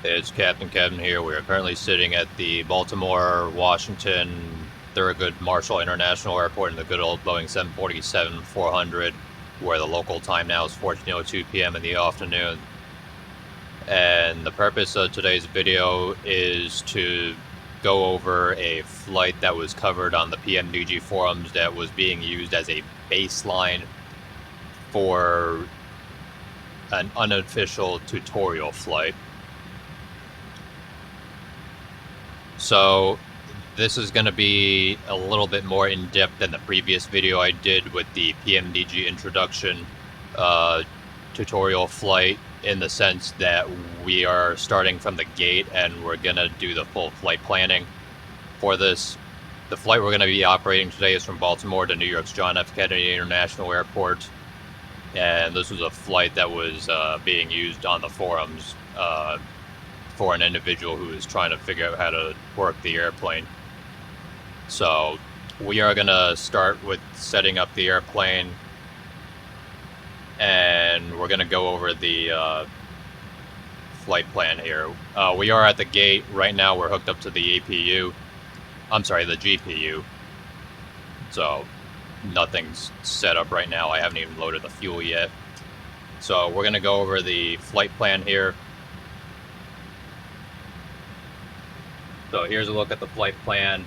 It's Captain Kevin here. We are currently sitting at the Baltimore, Washington, Thurgood Marshall International Airport in the good old Boeing 747-400, where the local time now is 14:02 p.m. in the afternoon. And the purpose of today's video is to go over a flight that was covered on the PMDG forums that was being used as a baseline for an unofficial tutorial flight. So this is going to be a little bit more in-depth than the previous video I did with the PMDG introduction tutorial flight, in the sense that we are starting from the gate and we're going to do the full flight planning for this. The flight we're going to be operating today is from Baltimore to New York's John F. Kennedy International Airport, and this was a flight that was being used on the forums for an individual who is trying to figure out how to work the airplane. So we are going to start with setting up the airplane, and we're going to go over the flight plan here. We are at the gate right now. We're hooked up to the APU. I'm sorry, the GPU. So nothing's set up right now. I haven't even loaded the fuel yet. So we're going to go over the flight plan here. So here's a look at the flight plan.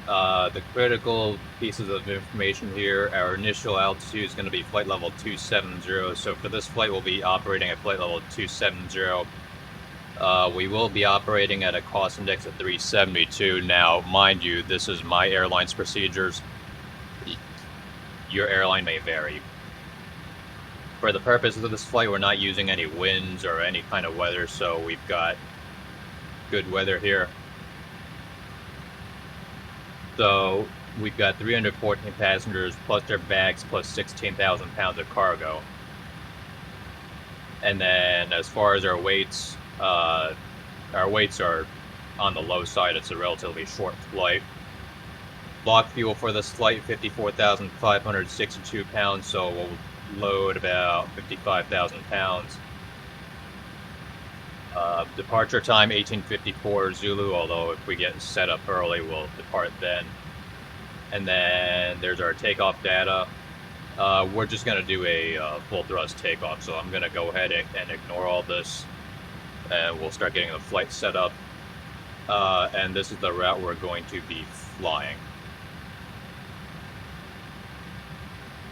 The critical pieces of information here: our initial altitude is going to be flight level 270. So for this flight, we'll be operating at flight level 270. We will be operating at a cost index of 372. Now, mind you, this is my airline's procedures. Your airline may vary. For the purposes of this flight, we're not using any winds or any kind of weather, so we've got good weather here. So we've got 314 passengers plus their bags plus 16,000 pounds of cargo. And then as far as our weights are on the low side. It's a relatively short flight. Block fuel for this flight, 54,562 pounds, so we'll load about 55,000 pounds. Departure time 1854 Zulu, although if we get set up early, we'll depart then. And then there's our takeoff data. We're just going to do a full thrust takeoff, so I'm going to go ahead and ignore all this, and we'll start getting the flight set up. And this is the route we're going to be flying.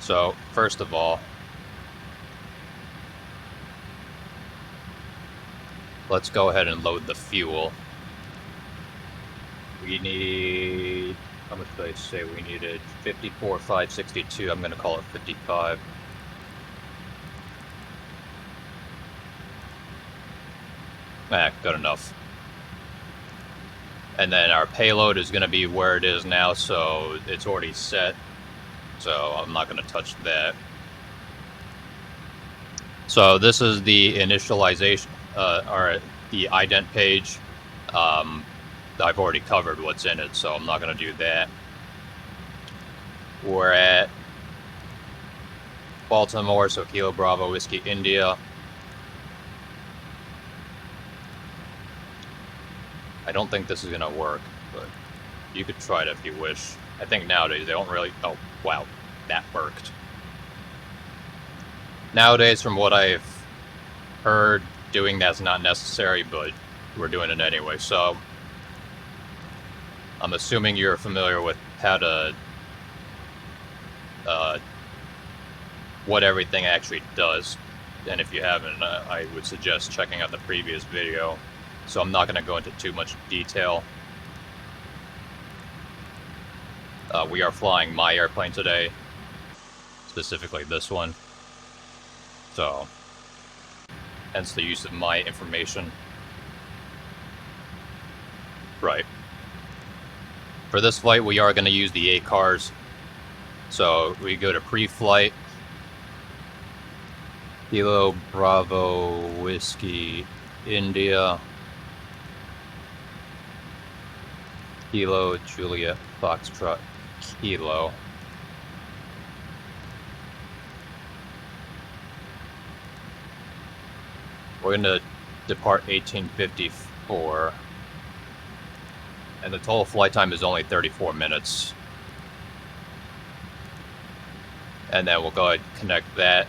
So first of all, let's go ahead and load the fuel. We need, how much did I say we needed? 54,562. I'm going to call it 55. Good enough. And then our payload is going to be where it is now, so it's already set. So I'm not going to touch that. So this is the initialization, or the ident page. I've already covered what's in it, so I'm not going to do that. We're at Baltimore, so Kilo Bravo Whiskey India. I don't think this is going to work, but you could try it if you wish. I think nowadays they don't really... Oh, wow, that worked. Nowadays, from what I've heard, doing that's not necessary, but we're doing it anyway. So I'm assuming you're familiar with how to what everything actually does, and if you haven't, I would suggest checking out the previous video. So I'm not going to go into too much detail. We are flying my airplane today, specifically this one. So, hence the use of my information. Right. For this flight, we are going to use the ACARS. So we go to pre-flight. Kilo Bravo Whiskey India. Kilo Juliet Foxtrot Kilo. We're going to depart 1854. And the total flight time is only 34 minutes. And then we'll go ahead and connect that,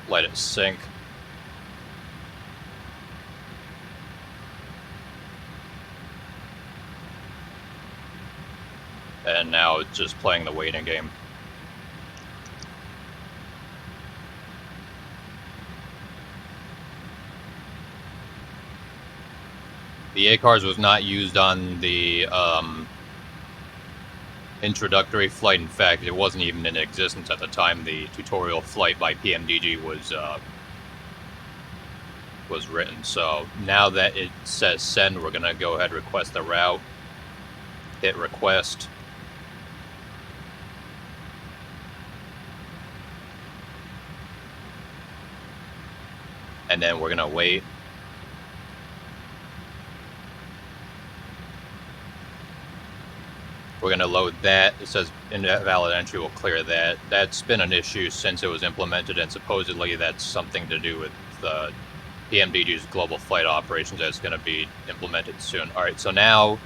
let it sync. And now it's just playing the waiting game. The ACARS was not used on the introductory flight. In fact, it wasn't even in existence at the time the tutorial flight by PMDG was written. So now that it says send, we're going to go ahead and request the route. Hit request. And then we're going to wait. We're going to load that. It says invalid entry, will clear that. That's been an issue since it was implemented, and supposedly that's something to do with the PMDG's global flight operations that's going to be implemented soon. All right, so now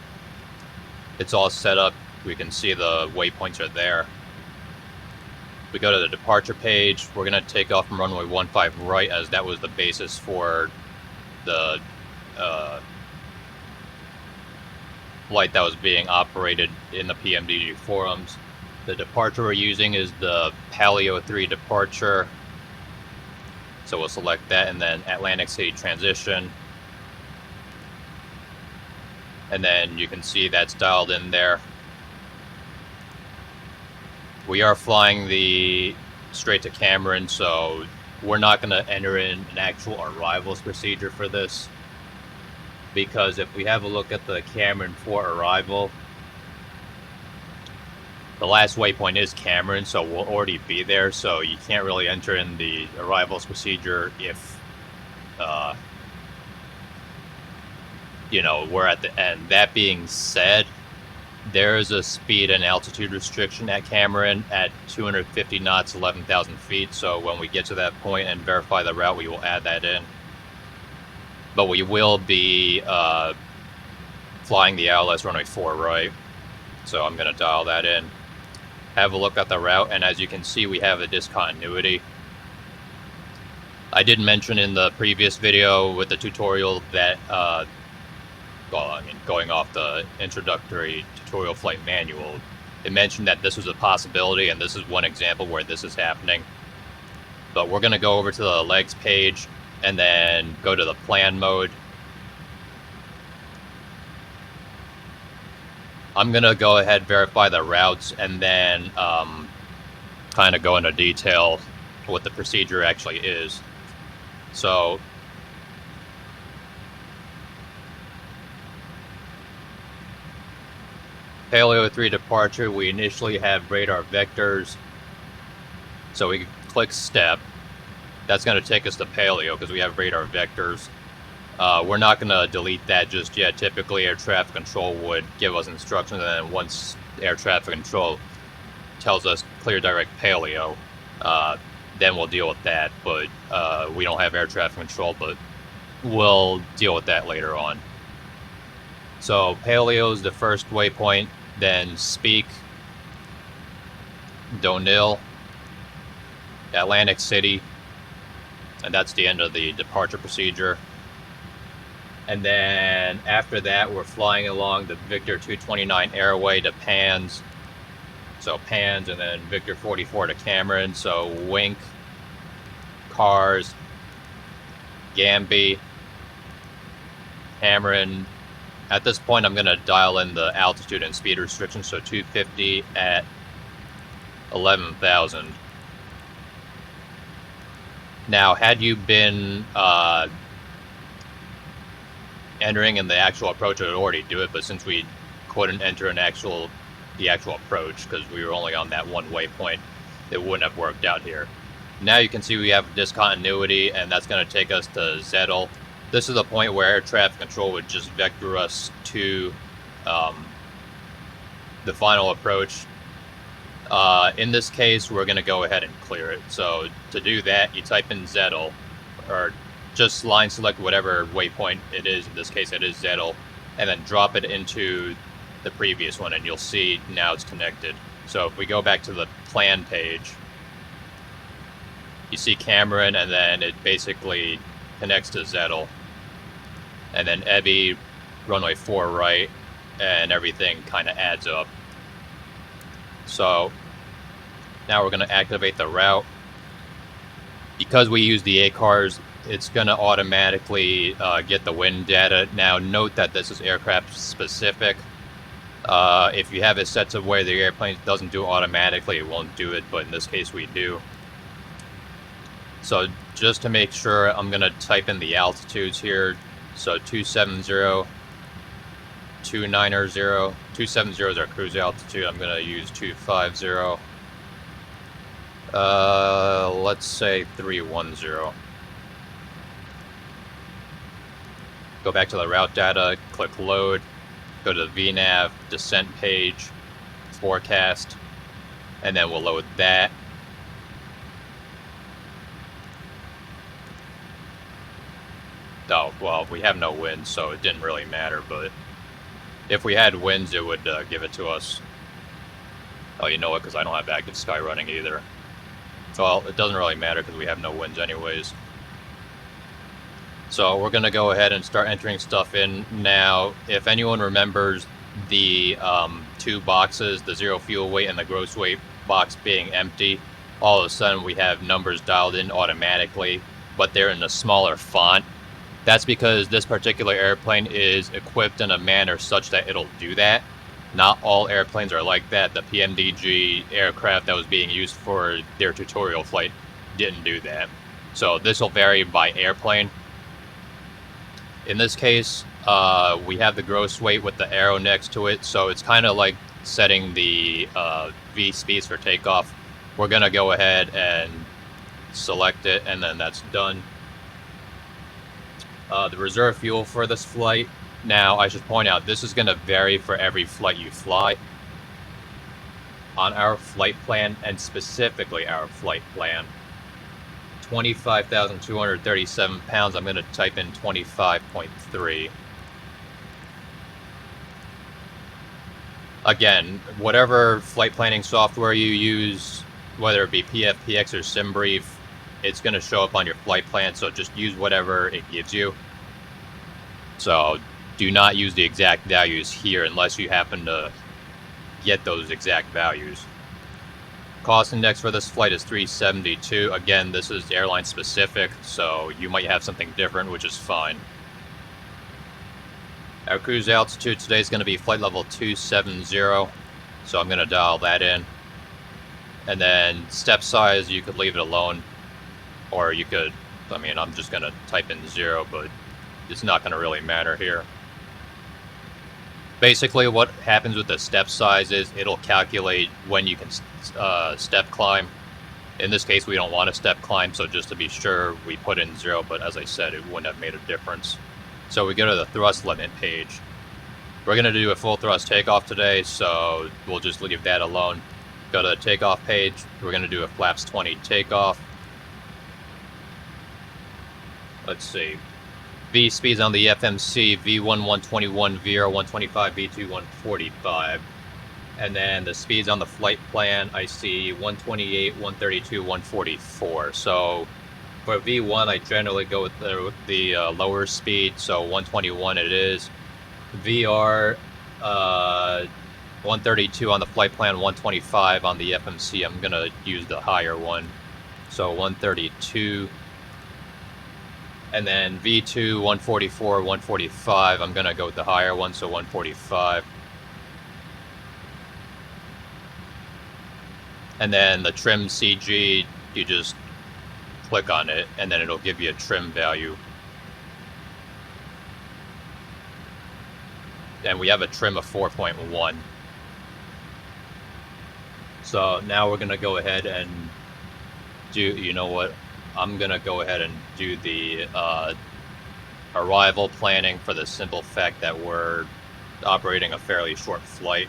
it's all set up. We can see the waypoints are there. We go to the departure page. We're going to take off from runway 15 right, as that was the basis for the flight that was being operated in the PMDG forums. The departure we're using is the Paleo 3 departure. So we'll select that, and then Atlantic City transition. And then you can see that's dialed in there. We are flying the straight to Cameron, so we're not going to enter in an actual arrivals procedure for this. Because if we have a look at the Cameron for arrival, the last waypoint is Cameron, so we'll already be there, so you can't really enter in the arrivals procedure if, you know, we're at the end. That being said, there is a speed and altitude restriction at Cameron at 250 knots, 11,000 feet, so when we get to that point and verify the route, we will add that in. But we will be flying the ILS runway 4 right, so I'm going to dial that in. Have a look at the route, and as you can see, we have a discontinuity. I did mention in the previous video with the tutorial that, well, I mean, going off the introductory tutorial flight manual, it mentioned that this was a possibility, and this is one example where this is happening. But we're going to go over to the legs page, and then go to the plan mode. I'm going to go ahead, verify the routes, and then kind of go into detail what the procedure actually is. So Paleo 3 departure, we initially have radar vectors. So we click step. That's going to take us to Paleo because we have radar vectors. We're not going to delete that just yet. Typically, air traffic control would give us instructions, and then once air traffic control tells us clear direct Paleo, then we'll deal with that. But we don't have air traffic control, but we'll deal with that later on. So Paleo is the first waypoint, then Speak, Donil, Atlantic City, and that's the end of the departure procedure. And then after that, we're flying along the Victor 229 airway to Pans. So Pans, and then Victor 44 to Cameron. So Wink, Cars, Gamby, Cameron. At this point, I'm going to dial in the altitude and speed restrictions. So 250 at 11,000. Now, had you been entering in the actual approach, I would already do it, but since we couldn't enter the actual approach because we were only on that one waypoint, it wouldn't have worked out here. Now you can see we have discontinuity, and that's going to take us to Zettel. This is the point where air traffic control would just vector us to the final approach. In this case, we're going to go ahead and clear it. So to do that, you type in Zettel, or just line select whatever waypoint it is. In this case, it is Zettel, and then drop it into the previous one, and you'll see now it's connected. So if we go back to the plan page, you see Cameron, and then it basically connects to Zettel, and then Ebby, runway 4 right, and everything kind of adds up. So now we're going to activate the route. Because we use the ACARS, it's going to automatically get the wind data. Now note that this is aircraft specific. If you have it set to where the airplane doesn't do it automatically, it won't do it, but in this case we do. So just to make sure, I'm going to type in the altitudes here. So 270, 290, 270 is our cruise altitude. I'm going to use 250. Let's say 310. Go back to the route data, click load, go to the VNAV, descent page, forecast, and then we'll load that. Oh, well, we have no winds, so it didn't really matter, but if we had winds, it would give it to us. Oh, you know what, because I don't have active sky running either. Well, it doesn't really matter because we have no winds anyways. So we're going to go ahead and start entering stuff in now. If anyone remembers the 2 boxes, the zero fuel weight and the gross weight box being empty, all of a sudden we have numbers dialed in automatically, but they're in a smaller font. That's because this particular airplane is equipped in a manner such that it'll do that. Not all airplanes are like that. The PMDG aircraft that was being used for their tutorial flight didn't do that. So this will vary by airplane. In this case, we have the gross weight with the arrow next to it, so it's kind of like setting the V speeds for takeoff. We're going to go ahead and select it, and then that's done. The reserve fuel for this flight. Now, I should point out, this is going to vary for every flight you fly. On our flight plan, and specifically our flight plan, 25,237 pounds, I'm going to type in 25.3. Again, whatever flight planning software you use, whether it be PFPX or SimBrief, it's going to show up on your flight plan, so just use whatever it gives you. So do not use the exact values here unless you happen to get those exact values. Cost index for this flight is 372. Again, this is airline specific, so you might have something different, which is fine. Our cruise altitude today is going to be flight level 270, so I'm going to dial that in. And then step size, you could leave it alone, or you could, I mean, I'm just going to type in 0, but it's not going to really matter here. Basically, what happens with the step size is it'll calculate when you can step climb. In this case, we don't want to step climb, so just to be sure, we put in 0, but as I said, it wouldn't have made a difference. So we go to the thrust limit page. We're going to do a full thrust takeoff today, so we'll just leave that alone. Go to the takeoff page. We're going to do a flaps 20 takeoff. Let's see. V speeds on the FMC, V1 121, VR 125, V2 145. And then the speeds on the flight plan, I see 128, 132, 144. So for V1, I generally go with the lower speed, so 121 it is. VR 132 on the flight plan, 125 on the FMC. I'm going to use the higher one, so 132. And then V2, 144, 145, I'm going to go with the higher one, so 145. And then the trim CG, you just click on it, and then it'll give you a trim value. And we have a trim of 4.1. So now we're going to go ahead and do, you know what? I'm going to go ahead and do the arrival planning for the simple fact that we're operating a fairly short flight,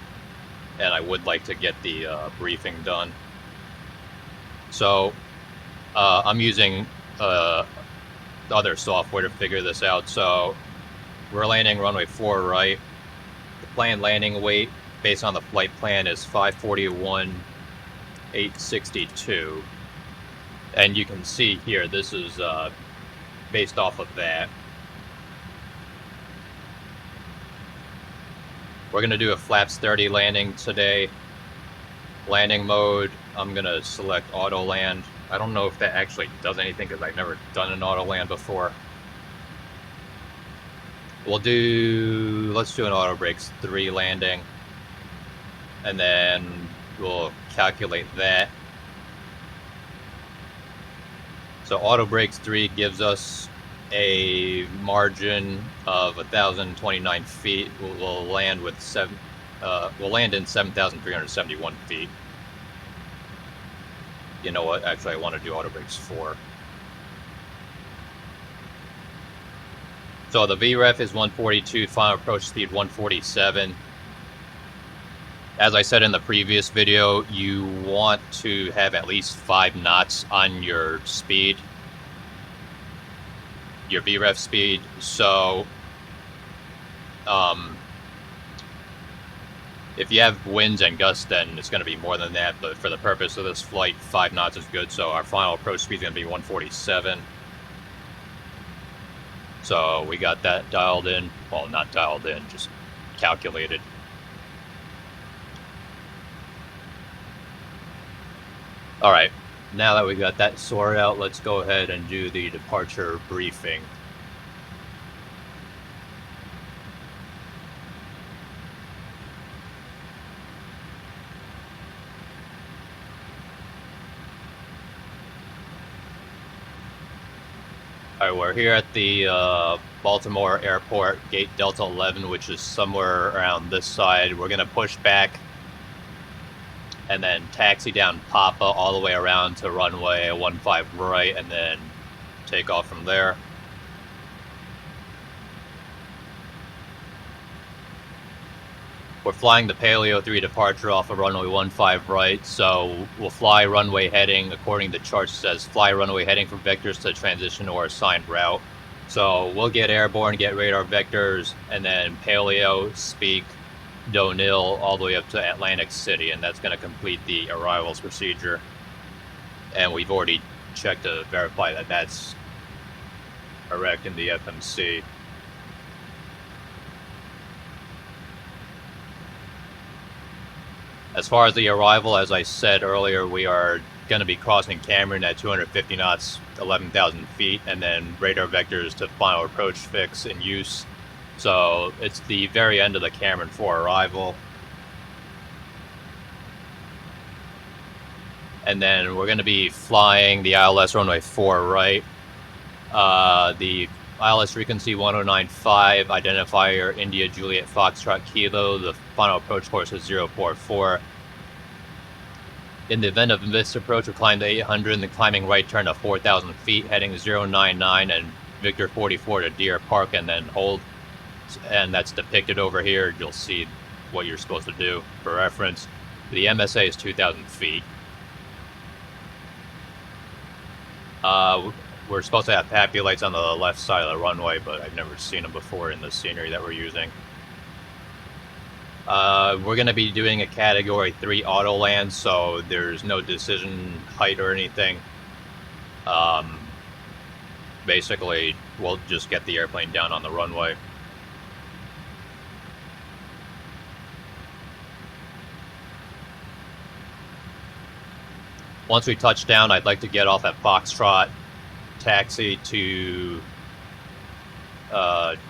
and I would like to get the briefing done. So I'm using other software to figure this out. So we're landing runway 4 right. The planned landing weight based on the flight plan is 541,862. And you can see here, this is based off of that. We're going to do a flaps 30 landing today. Landing mode, I'm going to select auto land. I don't know if that actually does anything because I've never done an auto land before. Let's do an auto brakes 3 landing, and then we'll calculate that. So auto brakes 3 gives us a margin of 1,029 feet. We'll land with we'll land in 7,371 feet. You know what? Actually, I want to do auto brakes 4. So the VREF is 142, final approach speed 147. As I said in the previous video, you want to have at least 5 knots on your speed, your VREF speed. So if you have winds and gusts, then it's going to be more than that. But for the purpose of this flight, 5 knots is good. So our final approach speed is going to be 147. So we got that dialed in. Well, not dialed in, just calculated. All right, now that we got that sorted out, let's go ahead and do the departure briefing. All right, we're here at the Baltimore Airport, gate Delta 11, which is somewhere around this side. We're gonna push back and then taxi down Papa all the way around to runway 15 right, and then take off from there. We're flying the Paleo 3 departure off of runway 15 right, so we'll fly runway heading, according to the chart says, fly runway heading for vectors to transition or assigned route. So we'll get airborne, get radar vectors, and then Paleo, speak, do-nil, all the way up to Atlantic City, and that's going to complete the arrivals procedure. And we've already checked to verify that that's correct in the FMC. As far as the arrival, as I said earlier, we are going to be crossing Cameron at 250 knots, 11,000 feet, and then radar vectors to final approach fix in use. So it's the very end of the Cameron 4 arrival. And then we're going to be flying the ILS runway 4 right. The ILS frequency 1095, identifier India Juliet Foxtrot Kilo. The final approach course is 044. In the event of this approach, we'll climb to 800 and the climbing right turn to 4,000 feet, heading 099 and Victor 44 to Deer Park, and then hold. And that's depicted over here. You'll see what you're supposed to do for reference. The MSA is 2,000 feet. We're supposed to have happy lights on the left side of the runway, but I've never seen them before in the scenery that we're using. We're going to be doing a Category 3 auto land, so there's no decision height or anything. Basically, we'll just get the airplane down on the runway. Once we touch down, I'd like to get off at Foxtrot, taxi to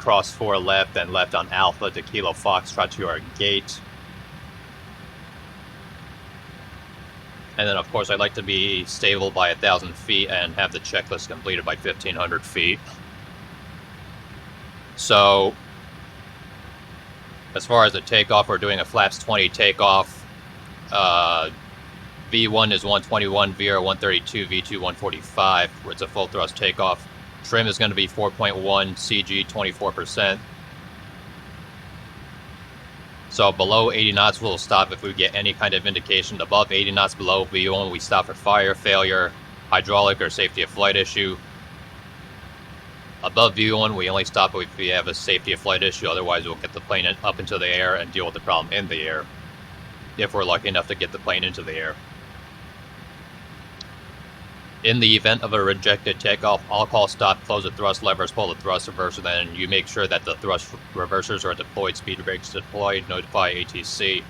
cross 4 left and left on Alpha to Kilo Foxtrot to our gate. And then of course I'd like to be stable by 1,000 feet and have the checklist completed by 1,500 feet. So as far as the takeoff, we're doing a flaps 20 takeoff. V1 is 121, VR 132, V2 145, where it's a full thrust takeoff. Trim is going to be 4.1, CG 24%. So below 80 knots we'll stop if we get any kind of indication. Above 80 knots below V1 we stop for fire, failure, hydraulic or safety of flight issue. Above V1, we only stop if we have a safety of flight issue. Otherwise, we'll get the plane up into the air and deal with the problem in the air, if we're lucky enough to get the plane into the air. In the event of a rejected takeoff, I'll call stop, close the thrust levers, pull the thrust reverser, then you make sure that the thrust reversers are deployed, speed brakes deployed, notify ATC.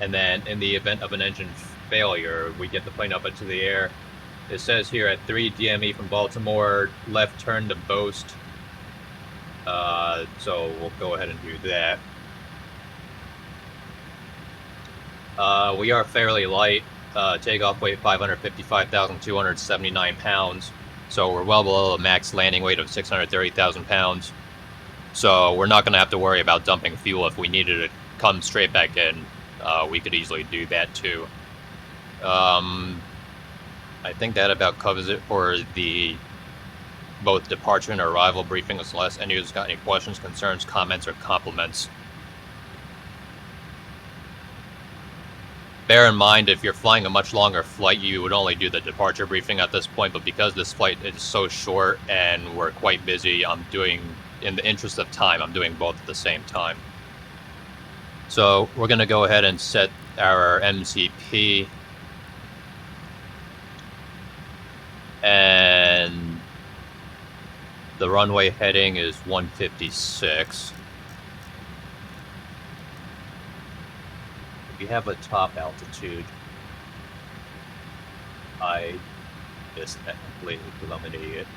And then in the event of an engine failure, we get the plane up into the air. It says here at 3 DME from Baltimore, left turn to Boast. So we'll go ahead and do that. We are fairly light. Takeoff weight 555,279 pounds. So we're well below the max landing weight of 630,000 pounds. So we're not going to have to worry about dumping fuel. If we needed to come straight back in, we could easily do that too. I think that about covers it for the both departure and arrival briefings, unless any of you's got any questions, concerns, comments, or compliments. Bear in mind, if you're flying a much longer flight, you would only do the departure briefing at this point, but because this flight is so short and we're quite busy, I'm doing, in the interest of time, I'm doing both at the same time. So we're going to go ahead and set our MCP. And the runway heading is 156. We have a top altitude. I just completely eliminated it.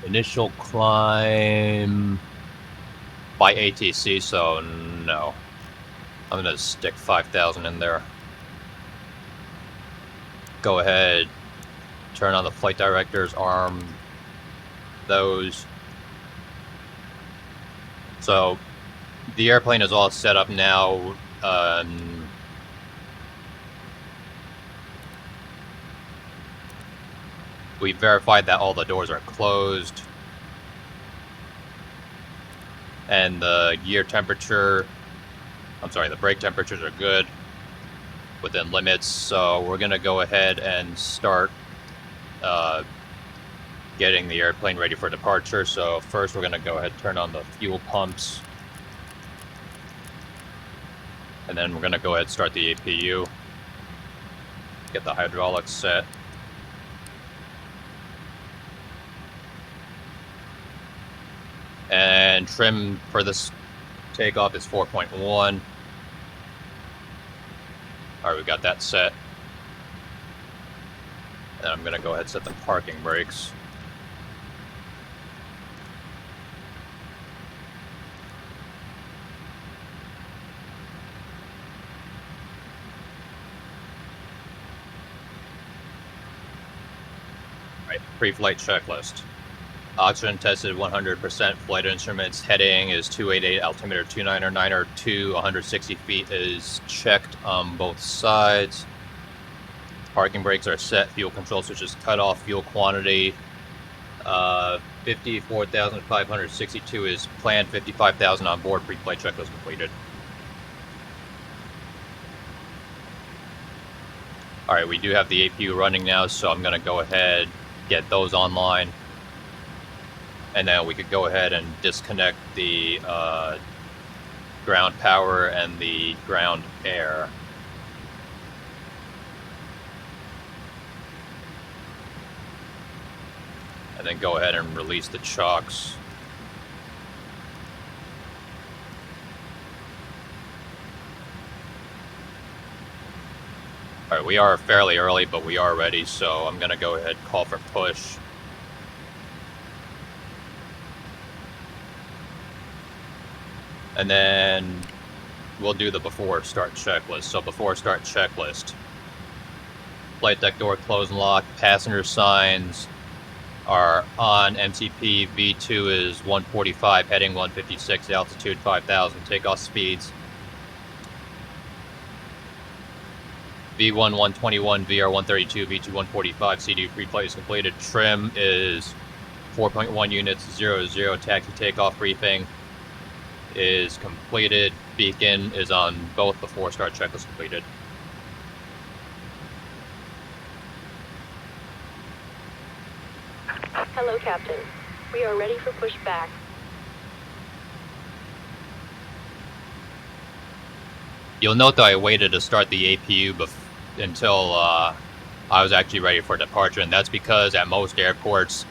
Initial climb by ATC, so no. I'm gonna stick 5,000 in there. Go ahead, turn on the flight directors, arm those. So the airplane is all set up now. We verified that all the doors are closed and the gear temperature, I'm sorry, the brake temperatures are good, within limits. So we're gonna go ahead and start getting the airplane ready for departure. So first we're gonna go ahead and turn on the fuel pumps, and then we're gonna go ahead and start the APU, get the hydraulics set. And trim for this takeoff is 4.1. All right, we got that set. And I'm gonna go ahead and set the parking brakes. All right, pre-flight checklist. Oxygen tested 100%, flight instruments, heading is 288, altimeter 299er, 160 feet is checked on both sides. Parking brakes are set, fuel control switch is cut off, fuel quantity 54,562 is planned, 55,000 on board, pre-flight checklist completed. All right, we do have the APU running now, so I'm gonna go ahead, get those online. And then we could go ahead and disconnect the ground power and the ground air. And then go ahead and release the chocks. All right, we are fairly early, but we are ready, so I'm gonna go ahead and call for push. And then we'll do the before start checklist. So before start checklist, flight deck door close and lock, passenger signs are on, MCP V2 is 145, heading 156, altitude 5,000, takeoff speeds V1 121, VR 132, V2 145, CD pre-flight is completed, trim is 4.1 units, 00, taxi takeoff briefing is completed. Beacon is on both before start checklist completed. Hello, Captain. We are ready for pushback. You'll note that I waited to start the APU until I was actually ready for departure, and that's because at most airports,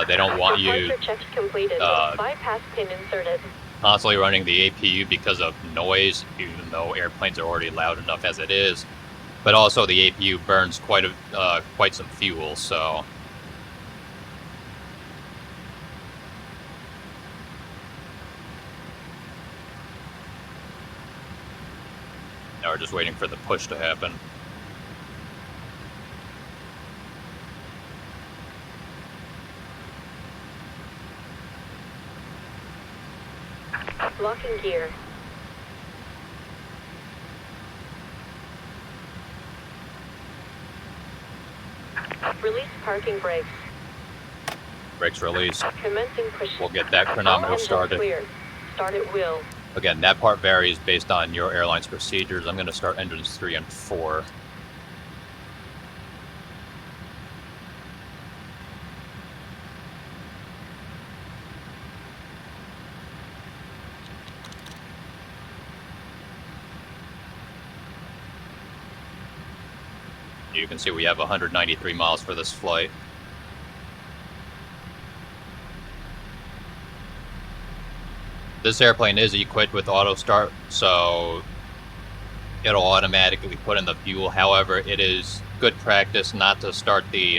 they don't want you Departure checks completed. Bypass pin inserted. Constantly running the APU because of noise, even though airplanes are already loud enough as it is. But also the APU burns quite some fuel, so. Now we're just waiting for the push to happen. Locking gear. Release parking brakes. Brakes released. Commencing push. We'll get that chronometer started. Clear. Start at will. Again, that part varies based on your airline's procedures. I'm going to start engines 3 and 4. You can see we have 193 miles for this flight. This airplane is equipped with auto start, so it'll automatically put in the fuel. However, it is good practice not to start the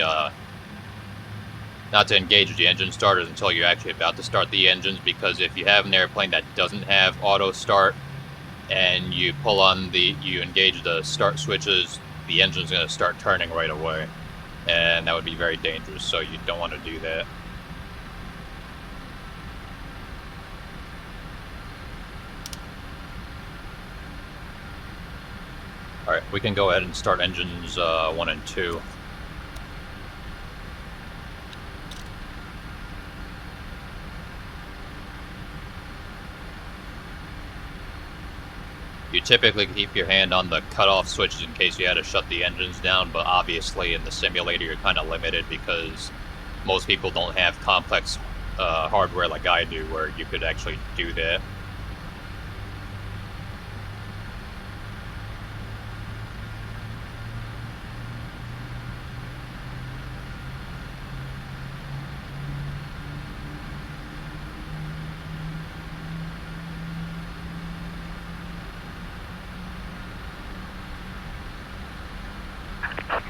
not to engage the engine starters until you're actually about to start the engines, because if you have an airplane that doesn't have auto start and you engage the start switches, the engine's going to start turning right away, and that would be very dangerous, so you don't want to do that. Alright, we can go ahead and start engines 1 and 2. You typically keep your hand on the cutoff switches in case you had to shut the engines down, but obviously in the simulator you're kind of limited because most people don't have complex hardware like I do where you could actually do that.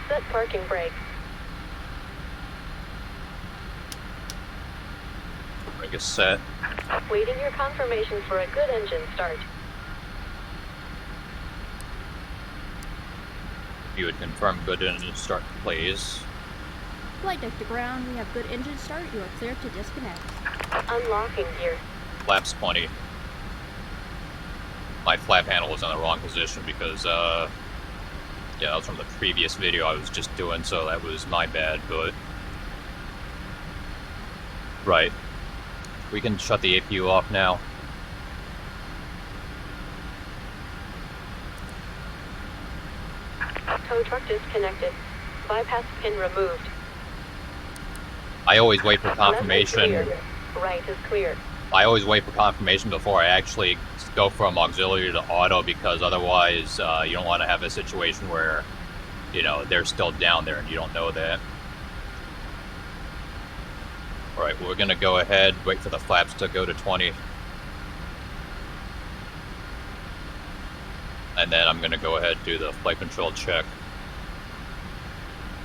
Set parking brake. Brake is set. Waiting your confirmation for a good engine start. If you would confirm good engine start, please. Flight deck to ground, we have good engine start, you are clear to disconnect. Unlocking gear. Flaps 20. My flap handle was in the wrong position because yeah, that was from the previous video I was just doing, so that was my bad, but... Right. We can shut the APU off now. Tow truck disconnected. Bypass pin removed. I always wait for confirmation. Right is clear. I always wait for confirmation before I actually go from auxiliary to auto, because otherwise you don't want to have a situation where, you know, they're still down there and you don't know that. Alright, we're going to go ahead, wait for the flaps to go to 20. And then I'm going to go ahead and do the flight control check.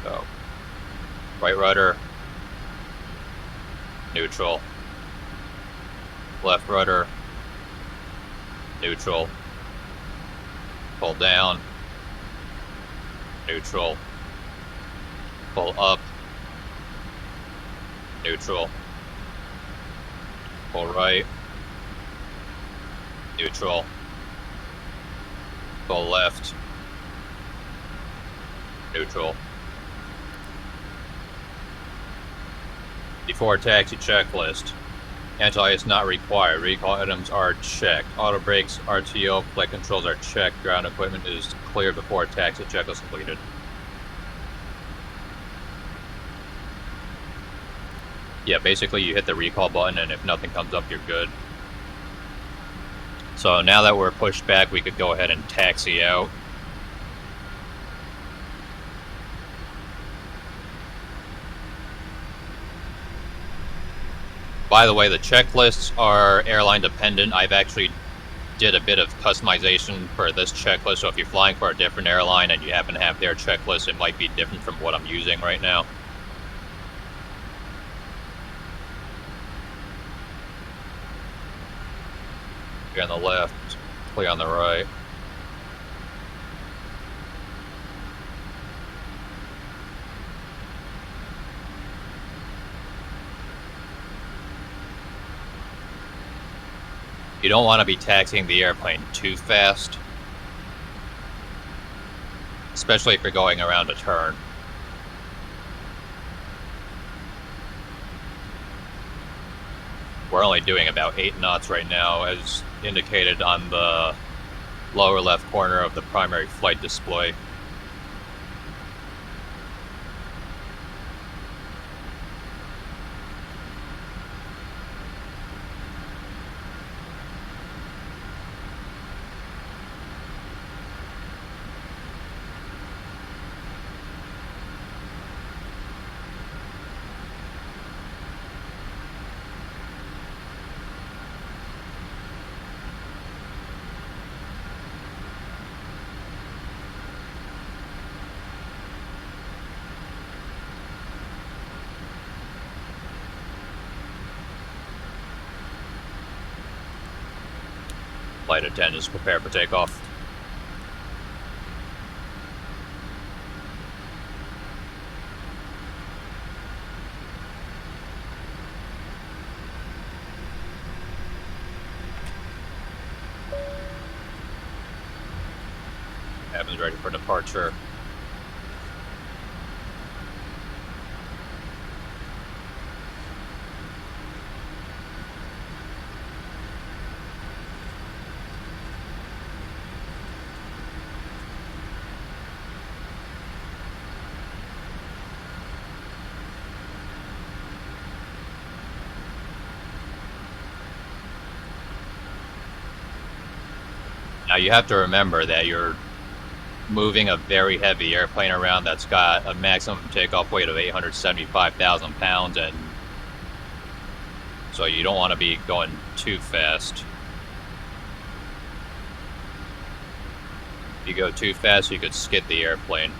So, right rudder, neutral. Left rudder, neutral. Pull down, neutral. Pull up, neutral. Pull right, neutral. Pull left, neutral. Before taxi checklist. Anti-ice not required. Recall items are checked. Auto brakes, RTO, flight controls are checked. Ground equipment is cleared before taxi check is completed. Yeah, basically you hit the recall button, and if nothing comes up, you're good. So now that we're pushed back, we could go ahead and taxi out. By the way, the checklists are airline dependent. I've actually did a bit of customization for this checklist, so if you're flying for a different airline and you happen to have their checklist, it might be different from what I'm using right now. Clear on the left, clear on the right. You don't want to be taxiing the airplane too fast, especially if you're going around a turn. We're only doing about 8 knots right now, as indicated on the lower left corner of the primary flight display. Flight attendants prepare for takeoff. Cabin's ready for departure. Now you have to remember that you're moving a very heavy airplane around that's got a maximum takeoff weight of 875,000 pounds, and so you don't want to be going too fast. If you go too fast, you could skid the airplane.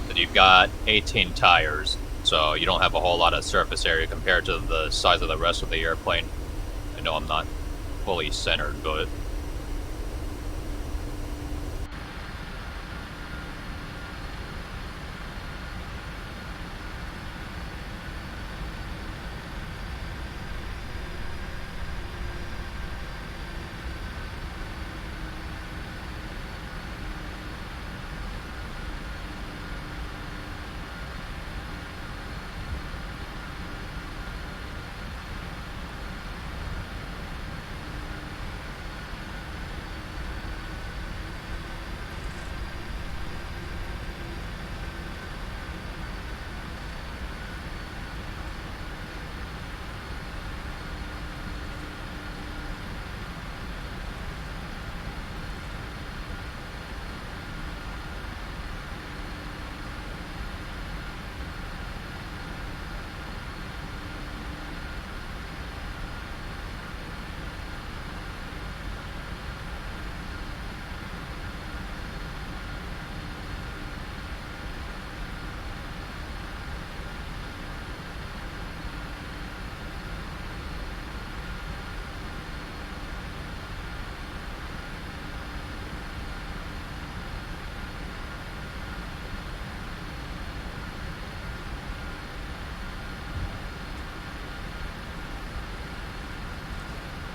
But you've got 18 tires, so you don't have a whole lot of surface area compared to the size of the rest of the airplane. I know I'm not fully centered, but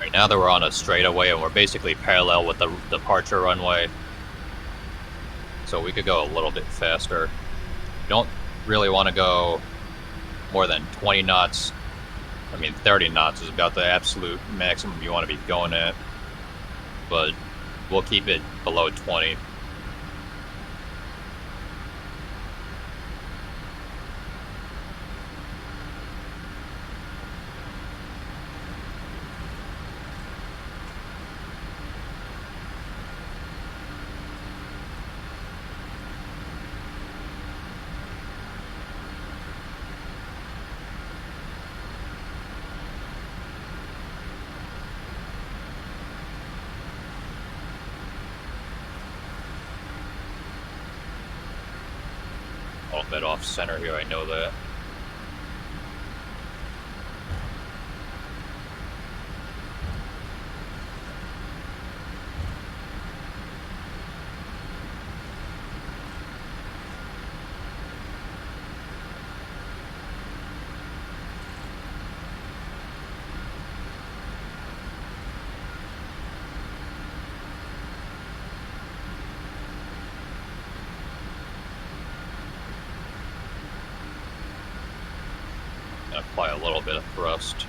right now that we're on a straightaway and we're basically parallel with the departure runway, so we could go a little bit faster. You don't really want to go more than 20 knots. I mean, 30 knots is about the absolute maximum you want to be going at, but we'll keep it below 20. off center here, I know that. Apply a little bit of thrust.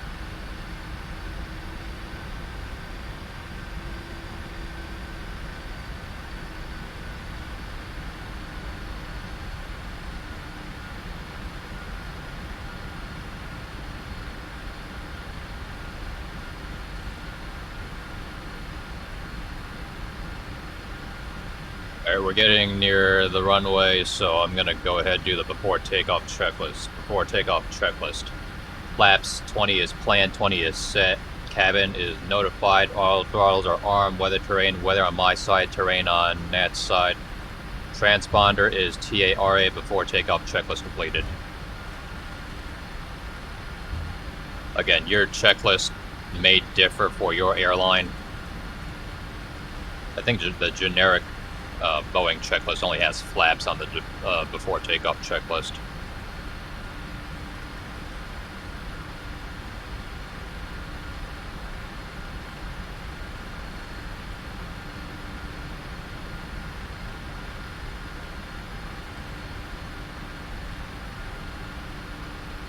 Alright, we're getting near the runway, so I'm gonna go ahead and do the before takeoff checklist. Before takeoff checklist. Flaps 20 is planned, 20 is set. Cabin is notified. All throttles are armed. Weather terrain, weather on my side, terrain on Nat's side. Transponder is TARA before takeoff checklist completed. Again, your checklist may differ for your airline. I think the generic Boeing checklist only has flaps on the before takeoff checklist.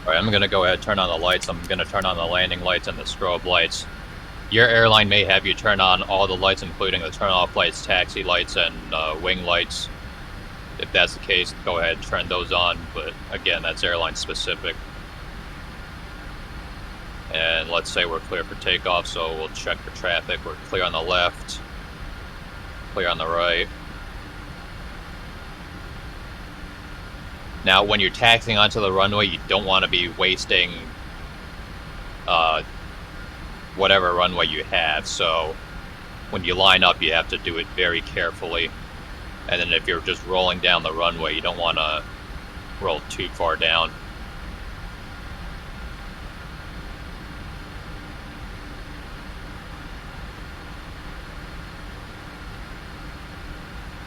Alright, I'm going to go ahead and turn on the lights. I'm going to turn on the landing lights and the strobe lights. Your airline may have you turn on all the lights, including the turn-off lights, taxi lights, and wing lights. If that's the case, go ahead and turn those on, but again, that's airline specific. And let's say we're clear for takeoff, so we'll check for traffic. We're clear on the left, clear on the right. Now, when you're taxiing onto the runway, you don't want to be wasting whatever runway you have. So when you line up, you have to do it very carefully. And then if you're just rolling down the runway, you don't want to roll too far down.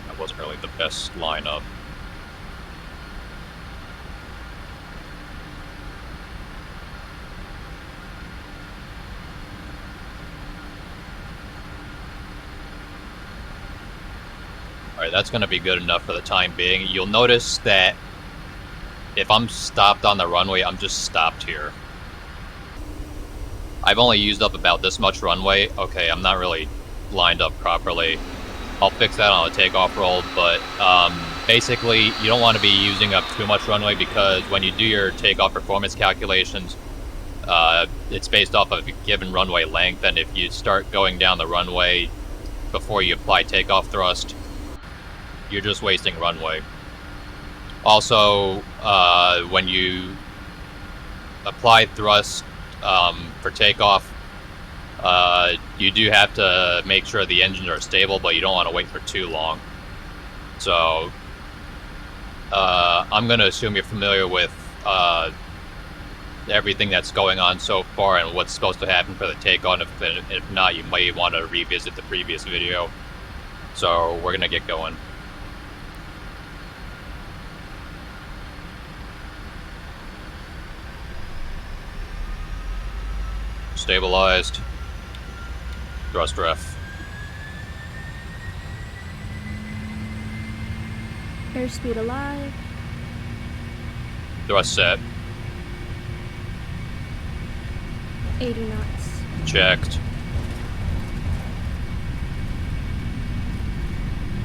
That wasn't really the best lineup. Alright, that's going to be good enough for the time being. You'll notice that if I'm stopped on the runway, I'm just stopped here. I've only used up about this much runway. Okay, I'm not really lined up properly. I'll fix that on a takeoff roll, but basically you don't want to be using up too much runway, because when you do your takeoff performance calculations, it's based off of a given runway length, and if you start going down the runway before you apply takeoff thrust, you're just wasting runway. Also, when you apply thrust for takeoff, you do have to make sure the engines are stable, but you don't want to wait for too long. So I'm going to assume you're familiar with everything that's going on so far and what's supposed to happen for the takeoff. If not, you might want to revisit the previous video. So we're going to get going. Stabilized. Thrust ref. Airspeed alive. Thrust set. 80 knots. Checked.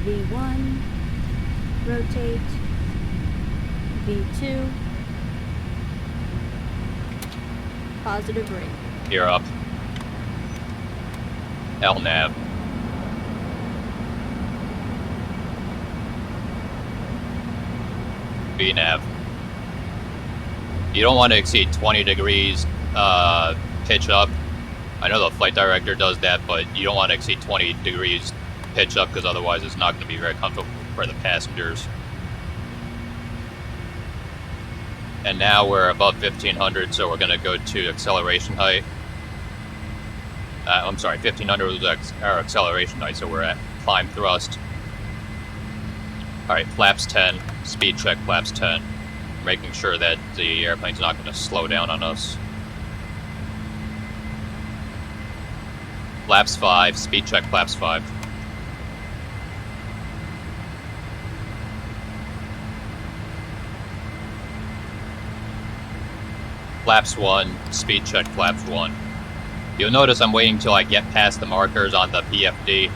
V1. Rotate. V2. Positive rate. Gear up. LNAV. VNAV. You don't want to exceed 20 degrees pitch up. I know the flight director does that, but you don't want to exceed 20 degrees pitch up, because otherwise it's not going to be very comfortable for the passengers. And now we're above 1500, so we're going to go to acceleration height. I'm sorry, 1500 was our acceleration height, so we're at climb thrust. Alright, flaps 10, speed check flaps 10. Making sure that the airplane's not going to slow down on us. Flaps 5, speed check flaps 5. Flaps 1, speed check flaps 1. You'll notice I'm waiting till I get past the markers on the PFD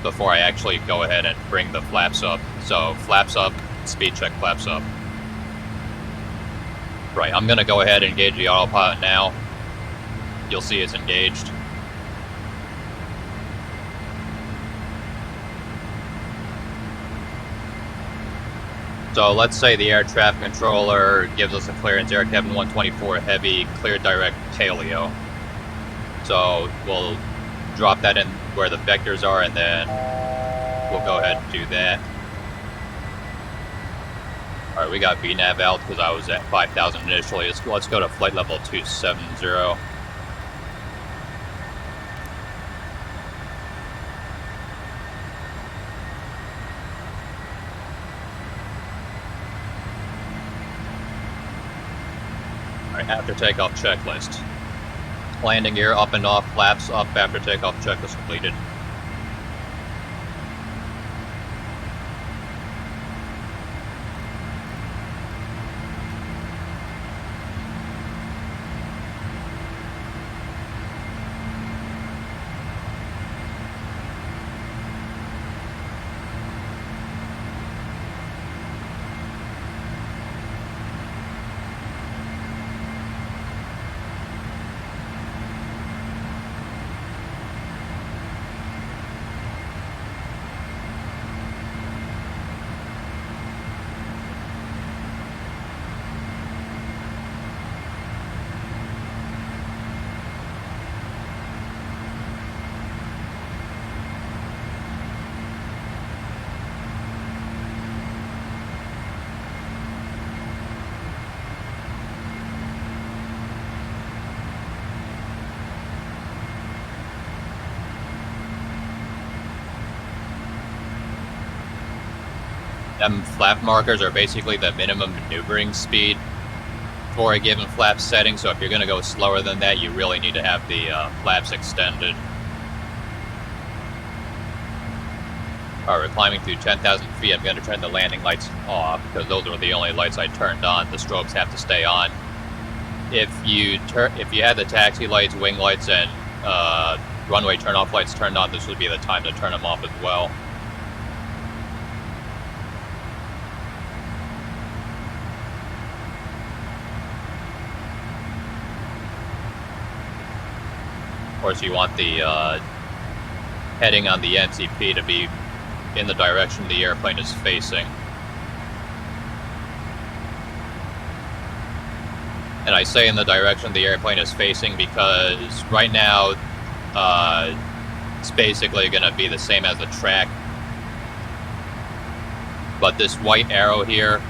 before I actually go ahead and bring the flaps up. So flaps up, speed check flaps up. Right, I'm going to go ahead and engage the autopilot now. You'll see it's engaged. So let's say the air traffic controller gives us a clearance, Air Cabin 124 Heavy, clear direct paleo. So we'll drop that in where the vectors are, and then we'll go ahead and do that. Alright, we got VNAV out because I was at 5,000 initially. Let's go to flight level 270. After takeoff checklist. Landing gear up and off, flaps up after takeoff checklist completed. Them flap markers are basically the minimum maneuvering speed for a given flap setting, so if you're going to go slower than that, you really need to have the flaps extended. Alright, we're climbing through 10,000 feet. I'm going to turn the landing lights off because those were the only lights I turned on. The strobes have to stay on. If you had the taxi lights, wing lights, and runway turn-off lights turned on, this would be the time to turn them off as well. Of course, you want the heading on the MCP to be in the direction the airplane is facing. And I say in the direction the airplane is facing because right now it's basically going to be the same as the track. But this white arrow here,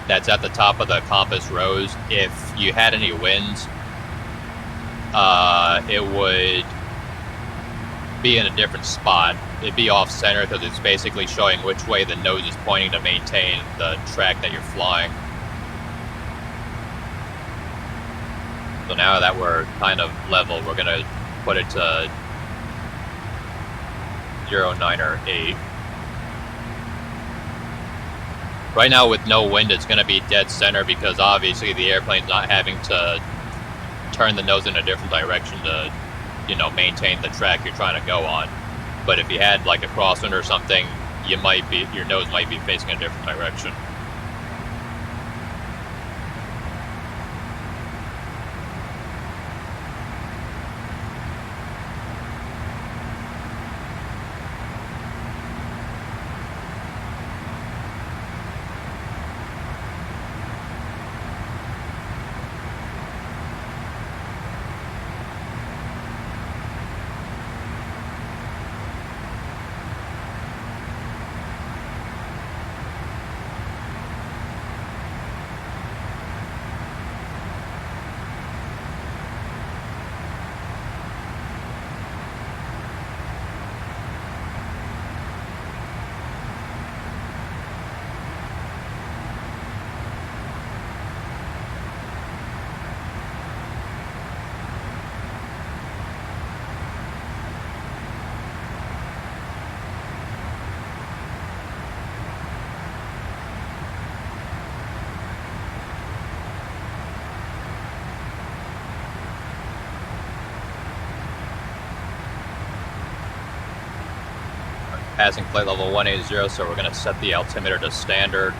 that's at the top of the compass rose, if you had any winds, it would be in a different spot. It'd be off center because it's basically showing which way the nose is pointing to maintain the track that you're flying. So now that we're kind of level, we're going to put it to 09 or 8. Right now with no wind, it's going to be dead center because obviously the airplane's not having to turn the nose in a different direction to, you know, maintain the track you're trying to go on. But if you had like a crosswind or something, your nose might be facing a different direction. passing flight level 180, so we're going to set the altimeter to standard.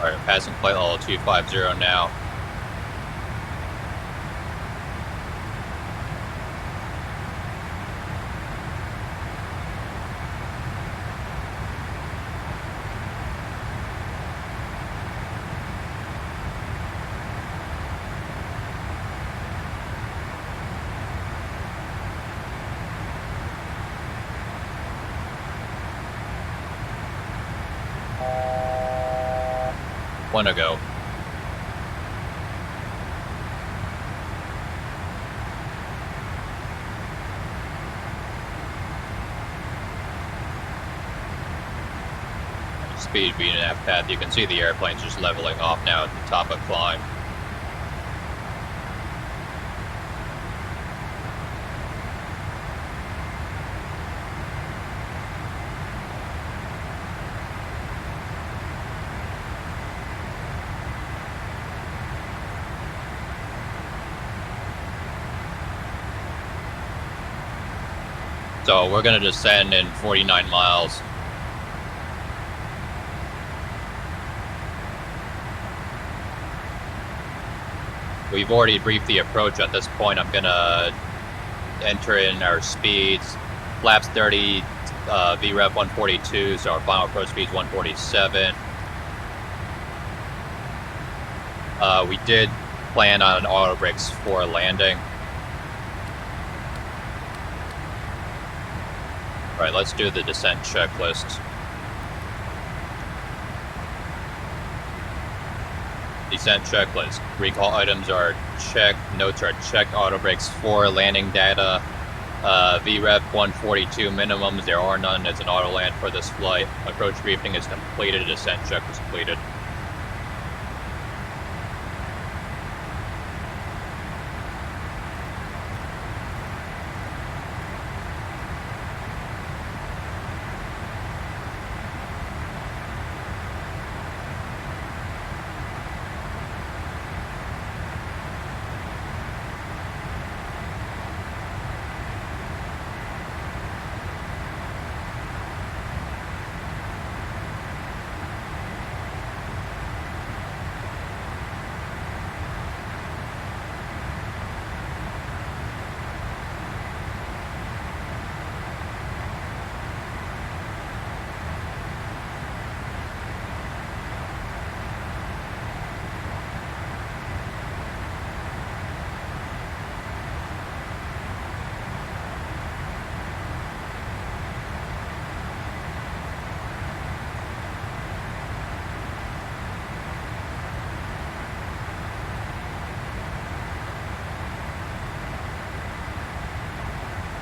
Alright, passing flight level 250 now. One ago. Speed being an F path, you can see the airplane's just leveling off now at the top of climb. So we're going to descend in 49 miles. We've already briefed the approach at this point. I'm going to enter in our speeds. Flaps 30, VREF 142, so our final approach speed is 147. We did plan on auto brakes for landing. All right, let's do the descent checklist. Descent checklist. Recall items are checked. Notes are checked. Auto brakes 4. Landing data. VREF 142 minimums. There are none. It's an auto land for this flight. Approach briefing is completed. Descent check was completed.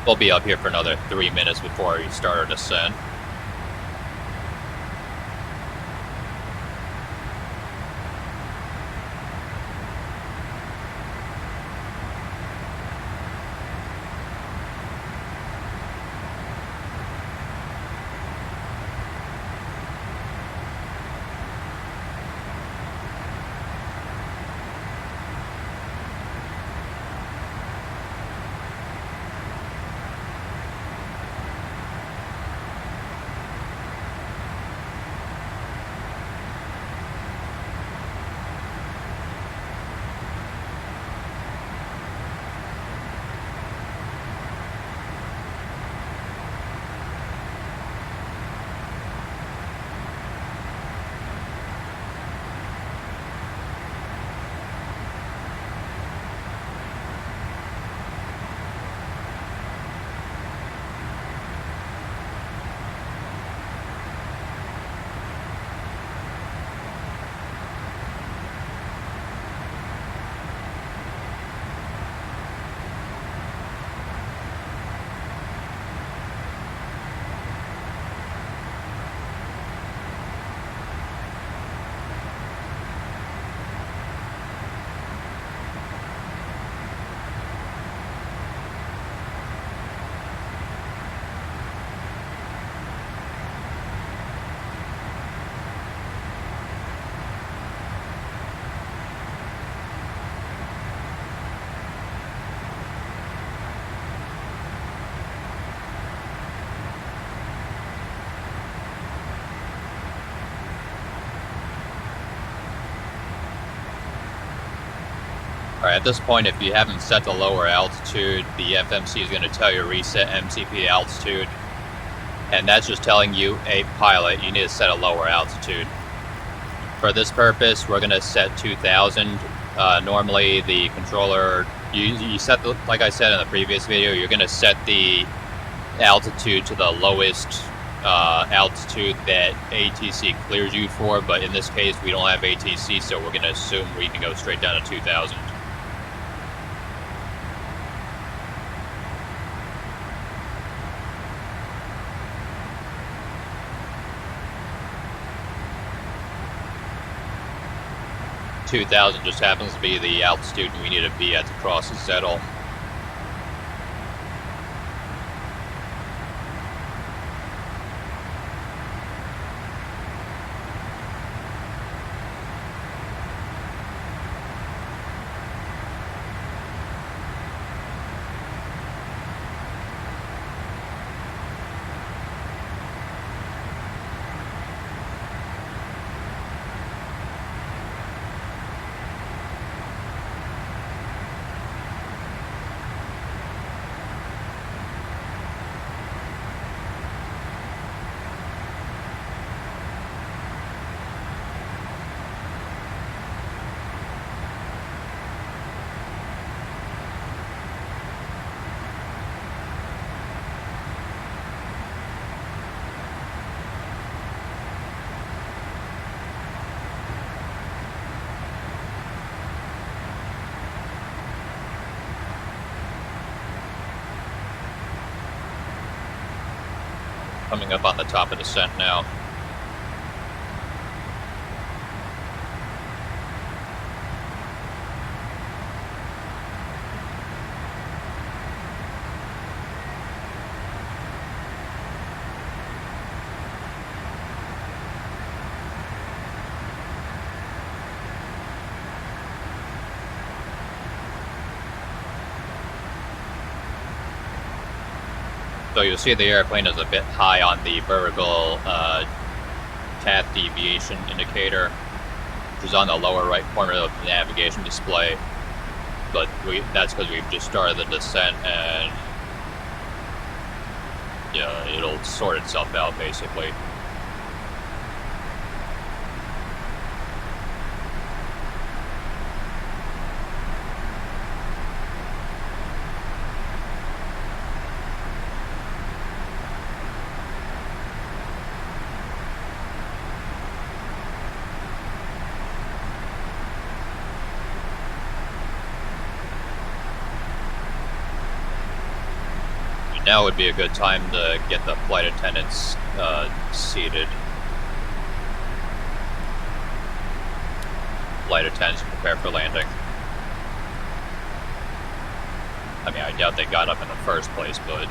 We'll be up here for another 3 minutes before we start our descent. Alright, at this point, if you haven't set the lower altitude, the FMC is going to tell you reset MCP altitude. And that's just telling you, a pilot, you need to set a lower altitude. For this purpose, we're going to set 2,000. Normally, the controller, you set, like I said in the previous video, you're going to set the altitude to the lowest altitude that ATC clears you for, but in this case, we don't have ATC, so we're going to assume we can go straight down to 2,000. $2,000 just happens to be the altitude we need to be at to cross the settle. Coming up on the top of the descent now. So you'll see the airplane is a bit high on the vertical path deviation indicator, which is on the lower right corner of the navigation display. But that's because we've just started the descent, and yeah, it'll sort itself out basically. Now would be a good time to get the flight attendants seated. Flight attendants prepare for landing. I mean, I doubt they got up in the first place, but...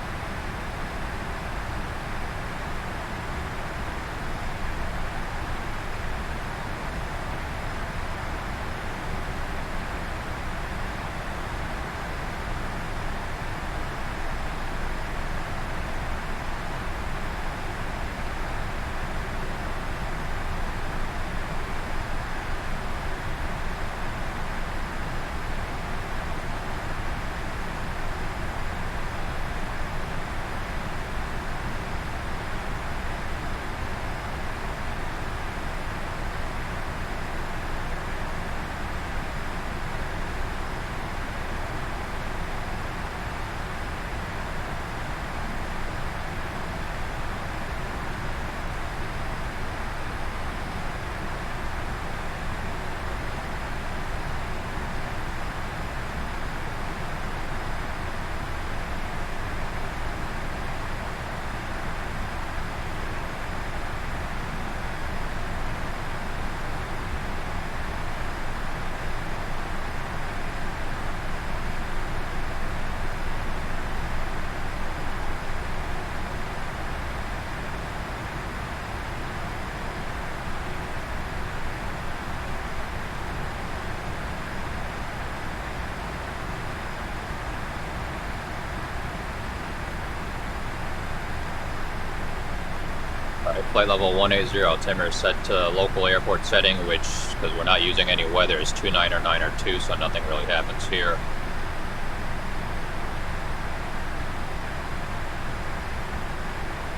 Alright, flight level 180, timer set to local airport setting, which, because we're not using any weather, is 29 or 9 or 2, so nothing really happens here.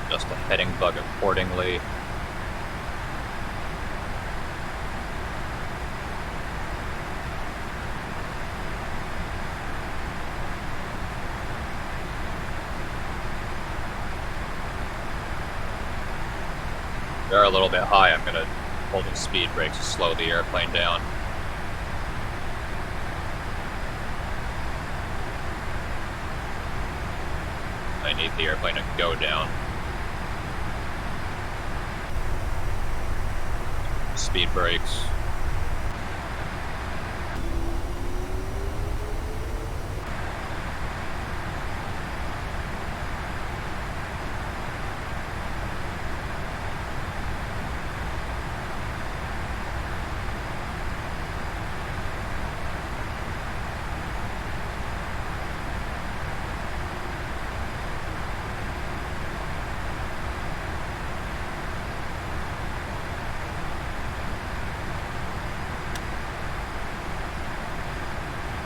Just a heading bug accordingly. They're a little bit high. I'm going to hold the speed brakes to slow the airplane down. I need the airplane to go down. Speed brakes.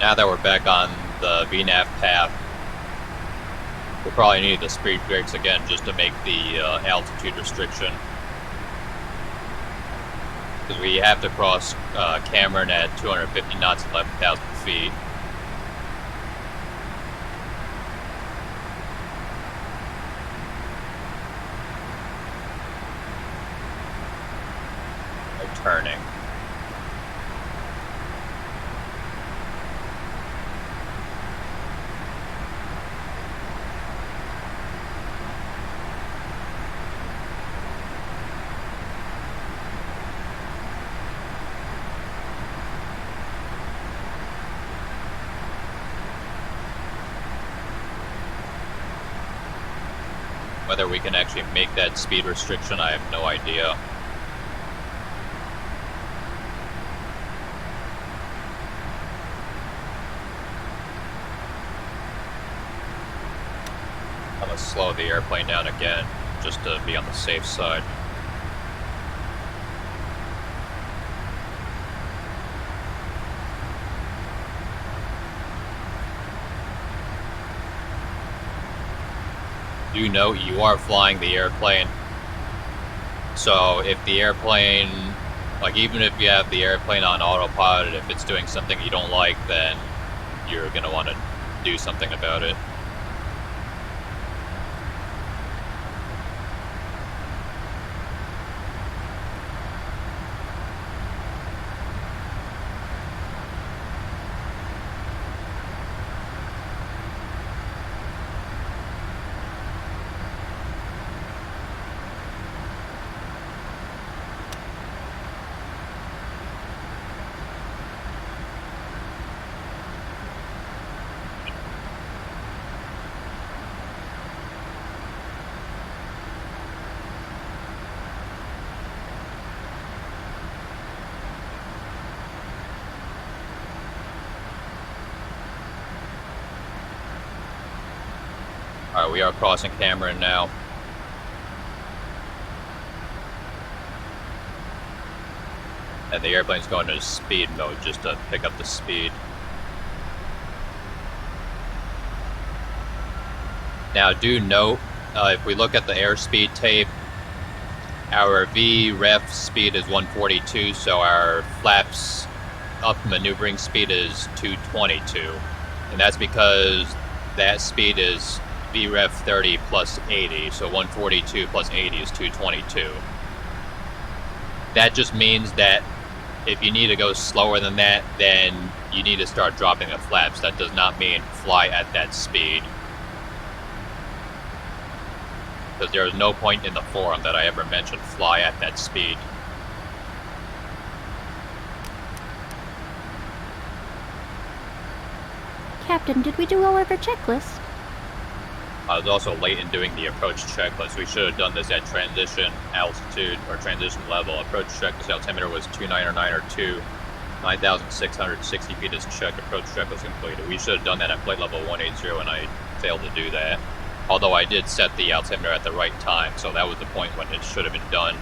Now that we're back on the VNAV path, we'll probably need the speed brakes again just to make the altitude restriction. Because we have to cross Cameron at 250 knots, 11,000 feet. No turning. Whether we can actually make that speed restriction, I have no idea. I'm gonna slow the airplane down again, just to be on the safe side. Do note you are flying the airplane, so if the airplane, like even if you have the airplane on autopilot, if it's doing something you don't like, then you're going to want to do something about it. Alright, we are crossing Cameron now. And the airplane's going to speed mode just to pick up the speed. Now do note, if we look at the airspeed tape, our VREF speed is 142, so our flaps up maneuvering speed is 222. And that's because that speed is VREF 30 plus 80, so 142 plus 80 is 222. That just means that if you need to go slower than that, then you need to start dropping the flaps. That does not mean fly at that speed. Because there is no point in the forum that I ever mentioned fly at that speed. Captain, did we do all of our checklist? I was also late in doing the approach checklist. We should have done this at transition altitude or transition level. Approach checklist altimeter was 2992. 9,660 feet is checked. Approach checklist completed. We should have done that at flight level 180, and I failed to do that. Although I did set the altimeter at the right time, so that was the point when it should have been done.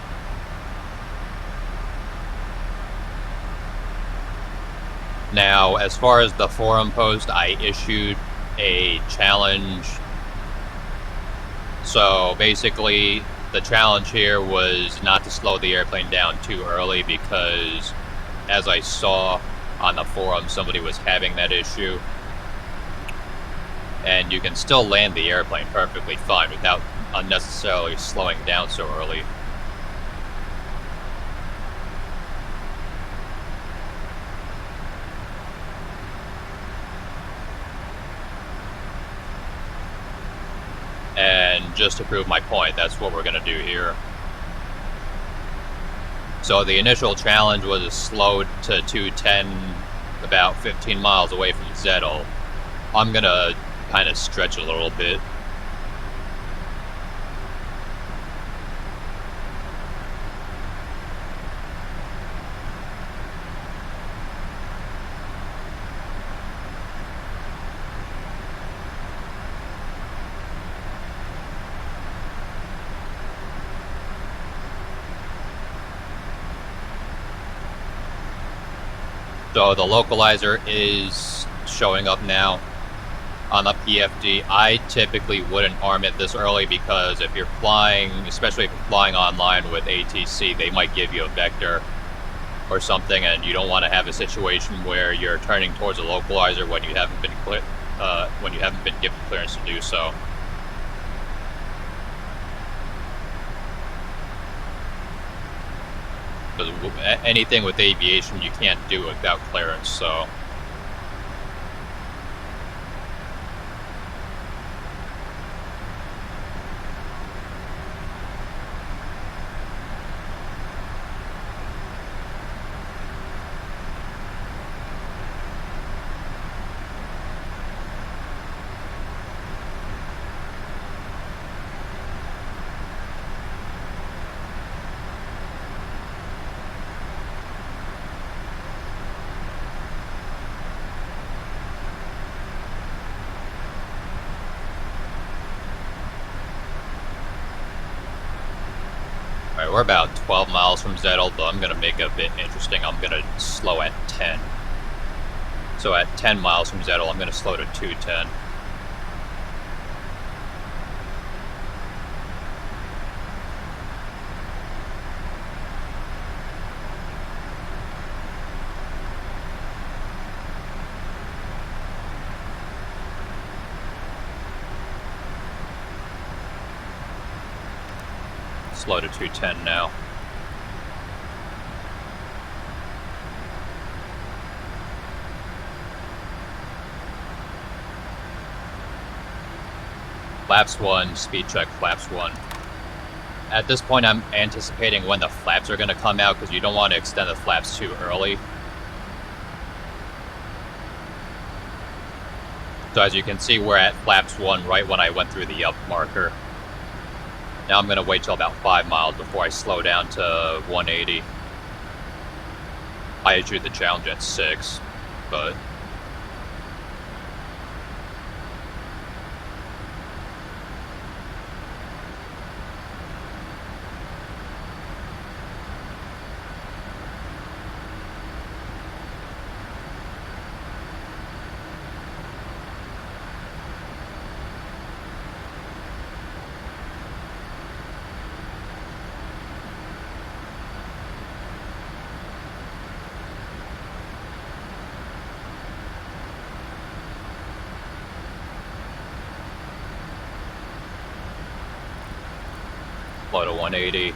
Now, as far as the forum post, I issued a challenge. So basically, the challenge here was not to slow the airplane down too early because, as I saw on the forum, somebody was having that issue. And you can still land the airplane perfectly fine without unnecessarily slowing down so early. And just to prove my point, that's what we're going to do here. So the initial challenge was slowed to 210 about 15 miles away from Zettel. I'm going to kind of stretch a little bit. So the localizer is showing up now on the PFD. I typically wouldn't arm it this early because if you're flying, especially if you're flying online with ATC, they might give you a vector or something, and you don't want to have a situation where you're turning towards a localizer when you haven't been given clearance to do so. Because anything with aviation you can't do without clearance, so. Alright, we're about 12 miles from Zettel, but I'm going to make it a bit interesting. I'm going to slow at 10. So at 10 miles from Zettel, I'm going to slow to 210. Slow to 210 now. Flaps 1, speed check, flaps 1. At this point, I'm anticipating when the flaps are going to come out because you don't want to extend the flaps too early. So as you can see, we're at flaps 1 right when I went through the up marker. Now I'm going to wait till about 5 miles before I slow down to 180. I issued the challenge at 6, but... slow to 180.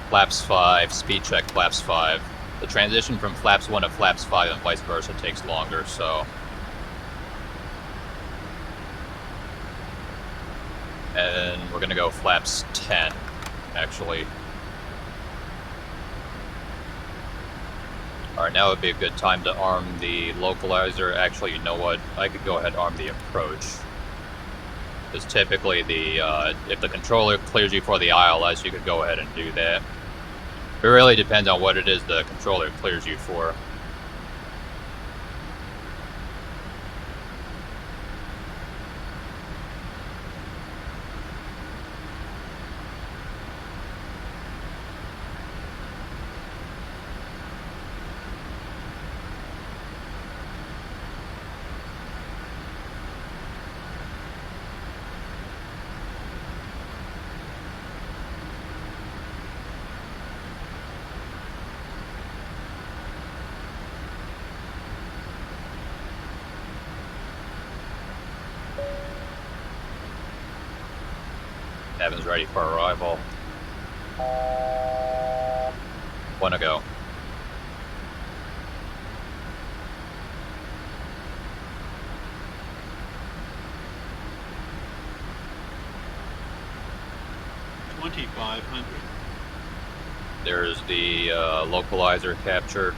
Flaps 5, speed check flaps 5. The transition from flaps 1 to flaps 5 and vice versa takes longer, so. And we're gonna go flaps 10, actually. Alright, now would be a good time to arm the localizer. Actually, you know what? I could go ahead and arm the approach. Because typically, if the controller clears you for the ILS, you could go ahead and do that. It really depends on what it is the controller clears you for. Cabin's ready for arrival. Wanna go. There's the localizer capture.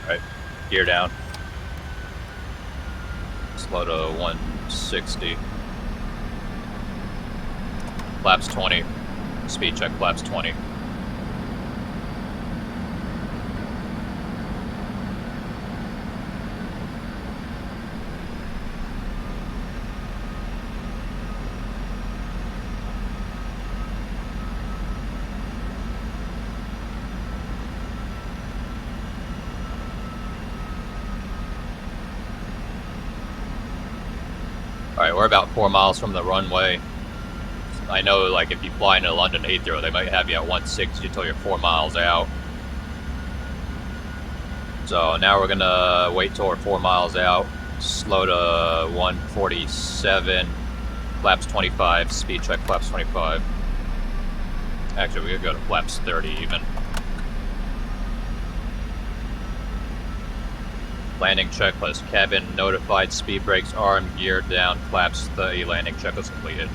Right, gear down. Slow to 160. Flaps 20. Speed check flaps 20. Alright, we're about 4 miles from the runway. I know, like, if you fly into London Heathrow, they might have you at 160 until you're 4 miles out. So now we're gonna wait till we're 4 miles out, slow to 147, flaps 25, speed check flaps 25. Actually, we could go to flaps 30 even. Landing checklist. Cabin notified, speed brakes armed, gear down, flaps 30, landing checklist completed.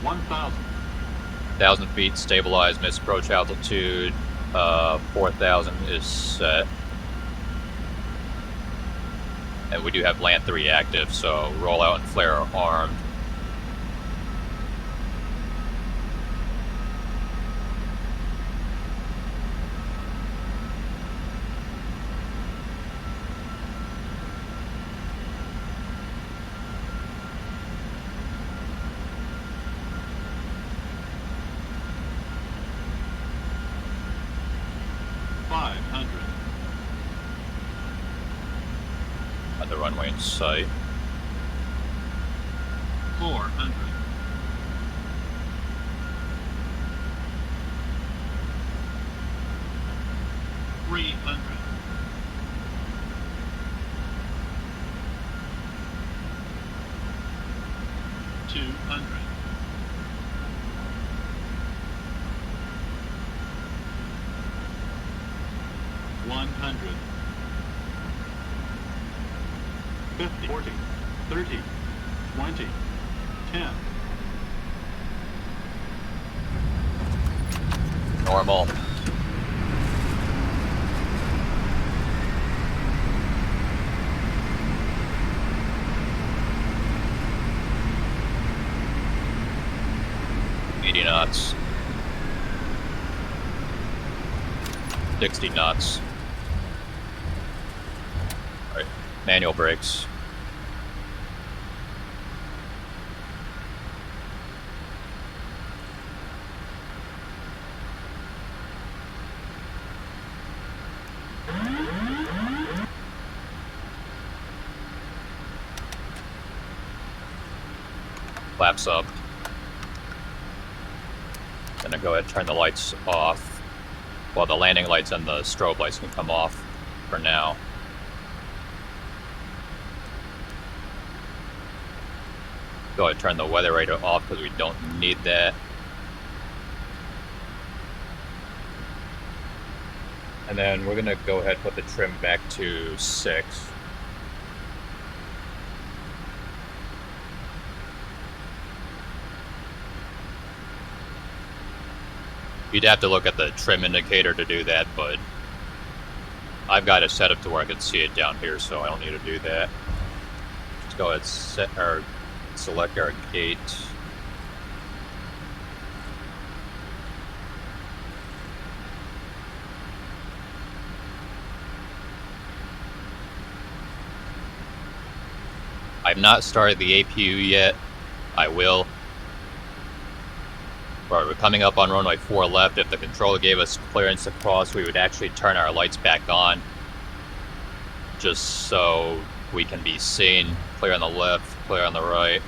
1,000 feet, stabilized, miss approach altitude, 4,000 is set. And we do have land 3 active, so roll out and flare are armed. The runway in sight. 400. 300. 200. 100. 50, 40, 30, 20, 10, normal. Knots. 60 knots. Alright, manual brakes. Flaps up. Gonna go ahead and turn the lights off. Well, the landing lights and the strobe lights can come off for now. Go ahead and turn the weather radar off because we don't need that. And then we're gonna go ahead and put the trim back to 6. You'd have to look at the trim indicator to do that, but I've got it set up to where I can see it down here, so I don't need to do that. Just go ahead and select our gate. I've not started the APU yet. I will. We're coming up on runway 4 left. If the controller gave us clearance to cross, we would actually turn our lights back on, just so we can be seen. Clear on the left, clear on the right.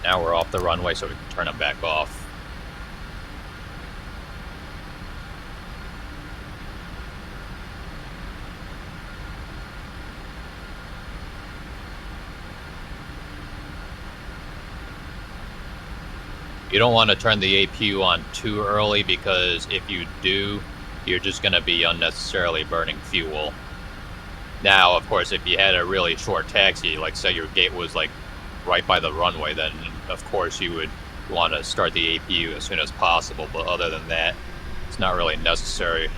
Now we're off the runway, so we can turn them back off. You don't want to turn the APU on too early, because if you do, you're just going to be unnecessarily burning fuel. Now, of course, if you had a really short taxi, like say your gate was like right by the runway, then of course you would want to start the APU as soon as possible, but other than that, it's not really necessary.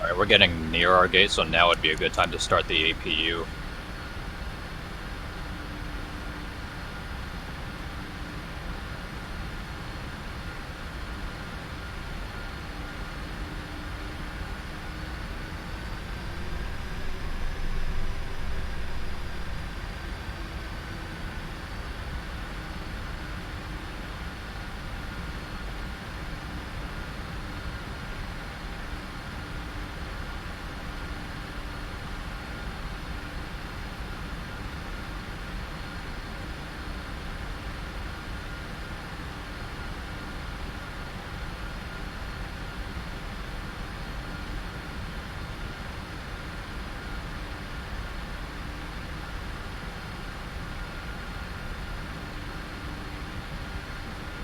Alright, we're getting near our gate, so now would be a good time to start the APU.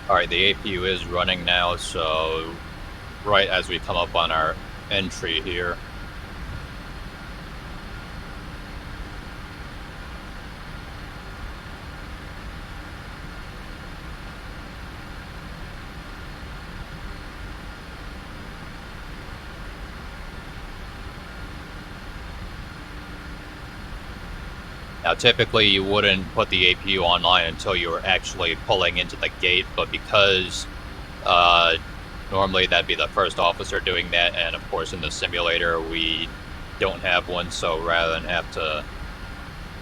Alright, the APU is running now, so right as we come up on our entry here. Now, typically you wouldn't put the APU online until you were actually pulling into the gate, but because normally that'd be the first officer doing that, and of course in the simulator we don't have one, so rather than have to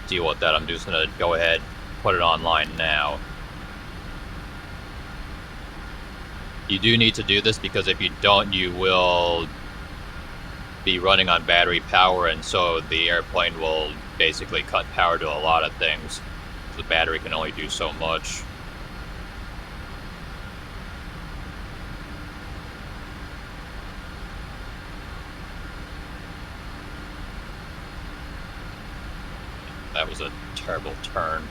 deal with that, I'm just going to go ahead and put it online now. You do need to do this because if you don't, you will be running on battery power, and so the airplane will basically cut power to a lot of things. The battery can only do so much. That was a terrible turn.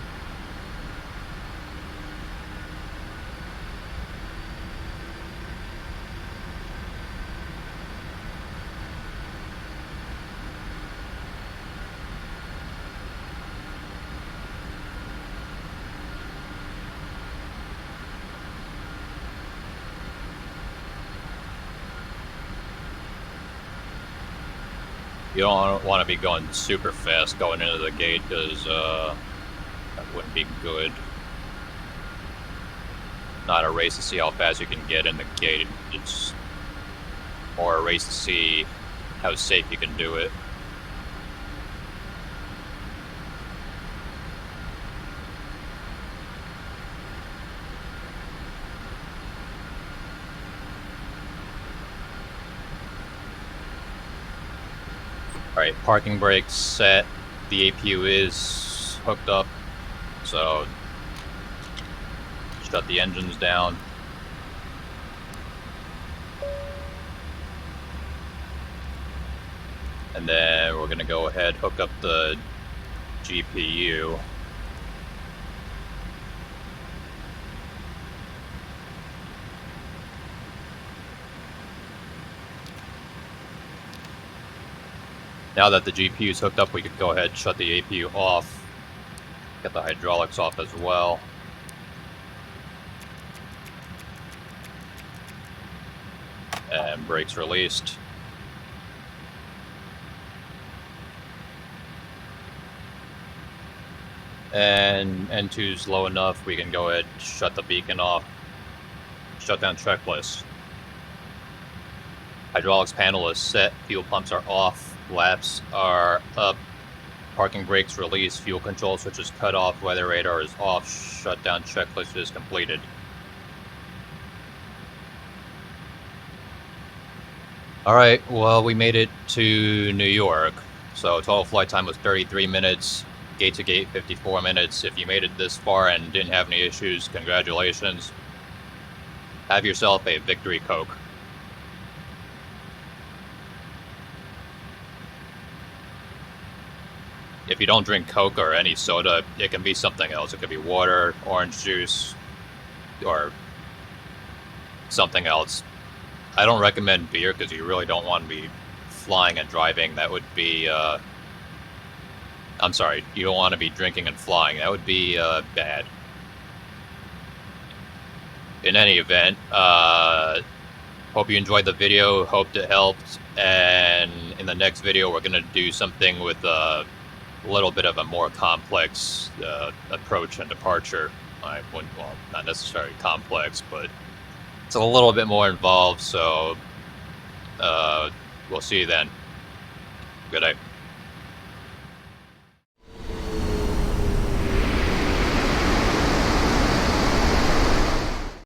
You don't want to be going super fast going into the gate, because that wouldn't be good. Not a race to see how fast you can get in the gate, it's more a race to see how safe you can do it. Alright, parking brakes set. The APU is hooked up, so shut the engines down. And then we're going to go ahead, hook up the GPU. Now that the GPU is hooked up, we could go ahead and shut the APU off. Get the hydraulics off as well. And brakes released. And N2's low enough, we can go ahead and shut the beacon off. Shutdown checklist. Hydraulics panel is set, fuel pumps are off. Laps are up, parking brakes released, fuel control switch is cut off, weather radar is off, shutdown checklist is completed. Alright, well, we made it to New York. So total flight time was 33 minutes, gate to gate 54 minutes. If you made it this far and didn't have any issues, congratulations. Have yourself a victory Coke. If you don't drink Coke or any soda, it can be something else. It could be water, orange juice, or something else. I don't recommend beer because you really don't want to be flying and driving. That would be, I'm sorry, you don't want to be drinking and flying. That would be bad. In any event, Hope you enjoyed the video. Hoped it helped. And in the next video, we're going to do something with a little bit of a more complex approach and departure. Well, not necessarily complex, but it's a little bit more involved. So we'll see you then. Good day.